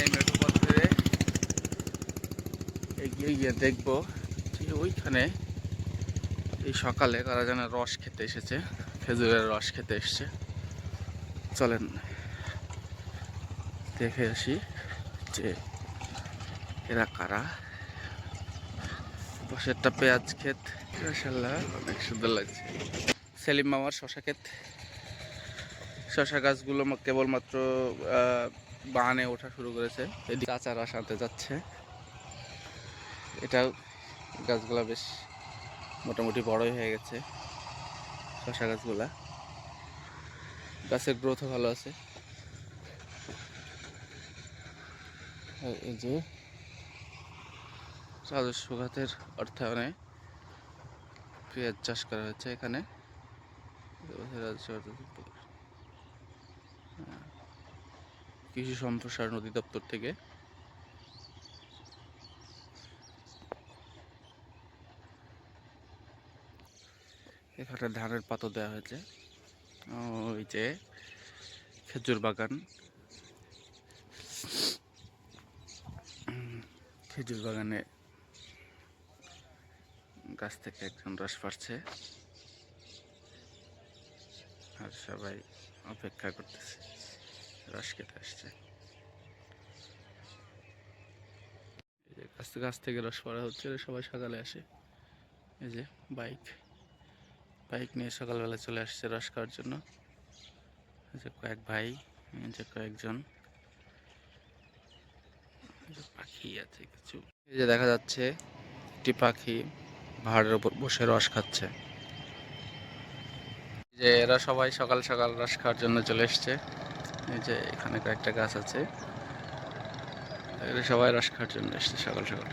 এই মেঠোপথ ধরে এগিয়ে গিয়ে দেখবো যে ওইখানে এই সকালে কারা যেন রস খেতে এসেছে, খেজুরের রস খেতে এসছে। চলেন দেখে আসি যে এরা কারা। পাশে একটা পেঁয়াজ ক্ষেত, মাশাআল্লাহ অনেক সুন্দর লাগছে। সেলিম মামার শশা ক্ষেত, শশা গাছগুলো কেবলমাত্র বানে ওঠা শুরু করেছে। এদিকে চাচারা সাথে যাচ্ছে। এটাও গাছগুলা বেশ মোটামুটি বড়ই হয়ে গেছে। শশা গাছগুলা, গাছের গ্রোথও ভালো আছে। এই যে রাজস্ব খাতের অর্থায়নে পেঁয়াজ চাষ করা হয়েছে এখানে। কৃষি সম্প্রসারণ অধিদপ্তর থেকে এখানে ধানের পাতা দেওয়া হয়েছে। ওই যে খেজুর বাগান, খেজুর বাগানে গাছ থেকে একজন রস পাড়ছে আর সবাই অপেক্ষা করতেছে, রস খেতে আসছে। এই যে গাছ থেকে রস পাড়া হচ্ছে, সবাই সকালে আসে। এই যে বাইক নিয়ে সকালবেলা চলে আসছে রস খাওয়ার জন্য। এই যে কয়েক ভাই, এই যে কয়েকজন, পাখি আছে কিছু। এই যে দেখা যাচ্ছে একটি পাখি পাহাড়ের উপর বসে রস খাচ্ছে। যে এরা সবাই সকাল সকাল রস খাওয়ার জন্য চলে এসছে। এই যে এখানে কয়েকটা গাছ আছে, এরা সবাই রস খাওয়ার জন্য এসছে সকাল সকাল।